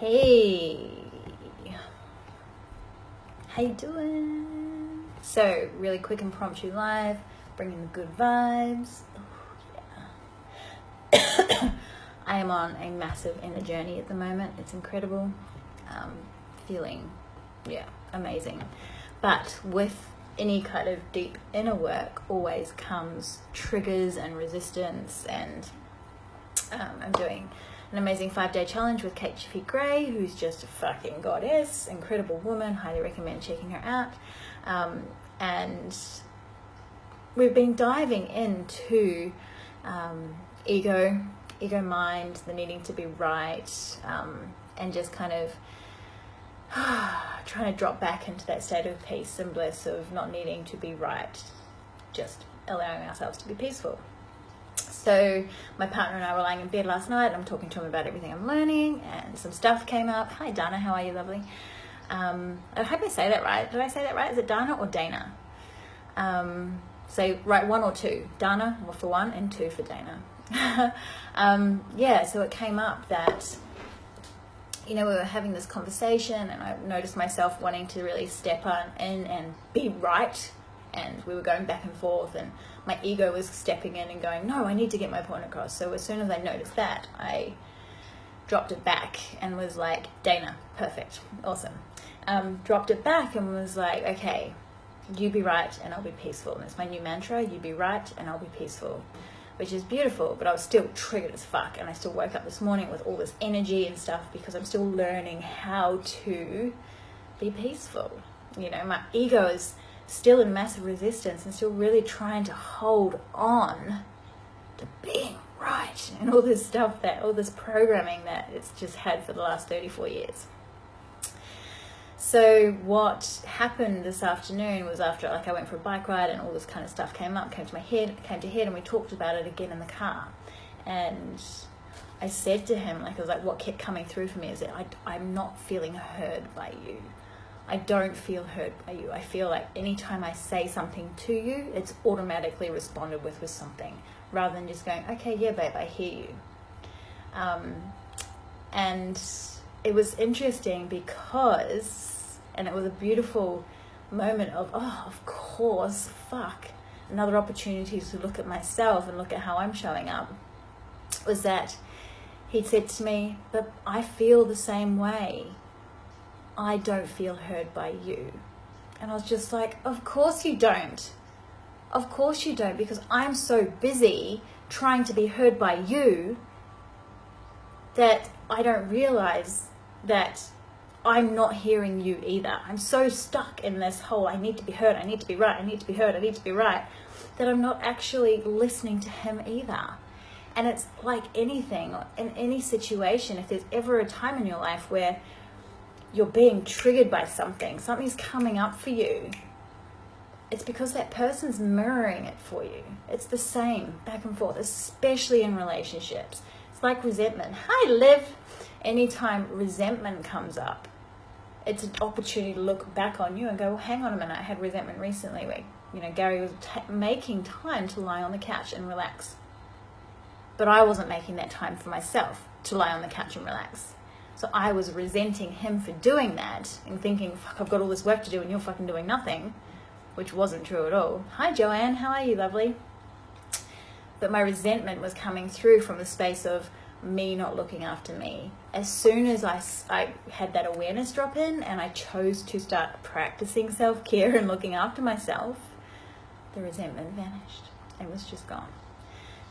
Hey, how you doing? So, really quick impromptu live, bringing the good vibes. Yeah. I am on a massive inner journey at the moment. It's incredible. Feeling, amazing. But with any kind of deep inner work always comes triggers and resistance, and I'm doing an amazing 5-day challenge with Kate Gray, who's just a fucking goddess, incredible woman, highly recommend checking her out. And we've been diving into ego mind, the needing to be right, and just kind of trying to drop back into that state of peace and bliss of not needing to be right, just allowing ourselves to be peaceful. So my partner and I were lying in bed last night. I'm talking to him about everything I'm learning, and some stuff came up. Hi Dana, how are you, lovely? I hope I say that right. Did I say that right? Is it Dana or Dana? So write 1 or 2. Dana for 1 and 2 for Dana. So it came up that, we were having this conversation, and I noticed myself wanting to really step in and be right, and we were going back and forth, and my ego was stepping in and going, no, I need to get my point across. So as soon as I noticed that, I dropped it back and was like, Dana, perfect, awesome. Dropped it back and was like, okay, you be right and I'll be peaceful. And it's my new mantra, you be right and I'll be peaceful, which is beautiful. But I was still triggered as fuck, and I still woke up this morning with all this energy and stuff because I'm still learning how to be peaceful. My ego is still in massive resistance and still really trying to hold on to being right and all this stuff, all this programming that it's just had for the last 34 years. So what happened this afternoon was, after I went for a bike ride and all this kind of stuff came to head, and we talked about it again in the car. And I said to him, what kept coming through for me is that I'm not feeling heard by you. I don't feel heard by you. I feel like anytime I say something to you, it's automatically responded with something, rather than just going, okay, yeah, babe, I hear you. And it was interesting because, and it was a beautiful moment of, of course, another opportunity to look at myself and look at how I'm showing up, was that he said to me, but I feel the same way. I don't feel heard by you. And I was just like, of course you don't. Of course you don't, because I'm so busy trying to be heard by you that I don't realize that I'm not hearing you either. I'm so stuck in this whole, I need to be heard, I need to be right, I need to be heard, I need to be right, that I'm not actually listening to him either. And it's like anything, in any situation, if there's ever a time in your life where you're being triggered by something's coming up for you, it's because that person's mirroring it for you. It's the same back and forth, especially in relationships. It's like resentment. Hi, Liv. Anytime resentment comes up, it's an opportunity to look back on you and go, well, hang on a minute, I had resentment recently where, Gary was making time to lie on the couch and relax. But I wasn't making that time for myself to lie on the couch and relax. So I was resenting him for doing that and thinking, fuck, I've got all this work to do and you're fucking doing nothing, which wasn't true at all. Hi, Joanne. How are you, lovely? But my resentment was coming through from the space of me not looking after me. As soon as I had that awareness drop in and I chose to start practicing self-care and looking after myself, the resentment vanished and was just gone.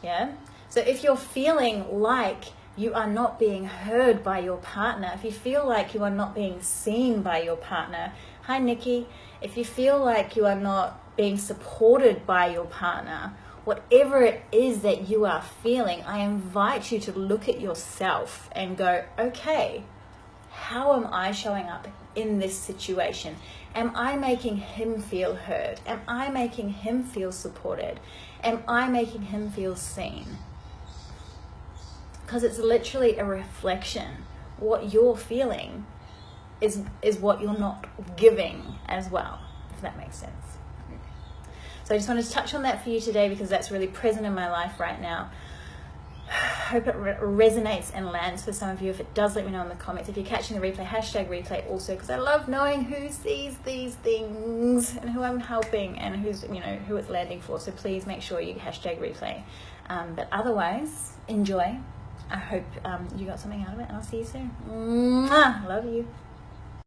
Yeah? So if you're feeling like you are not being heard by your partner, if you feel like you are not being seen by your partner, hi Nikki, if you feel like you are not being supported by your partner, whatever it is that you are feeling, I invite you to look at yourself and go, okay, how am I showing up in this situation? Am I making him feel heard? Am I making him feel supported? Am I making him feel seen? Because it's literally a reflection. What you're feeling is what you're not giving as well, if that makes sense. So I just wanted to touch on that for you today because that's really present in my life right now. hope it resonates and lands for some of you. If it does, let me know in the comments. If you're catching the replay, hashtag replay also, because I love knowing who sees these things and who I'm helping and who's, you know, who it's landing for. So please make sure you hashtag replay. But otherwise, enjoy. I hope you got something out of it, and I'll see you soon. Mwah! Love you.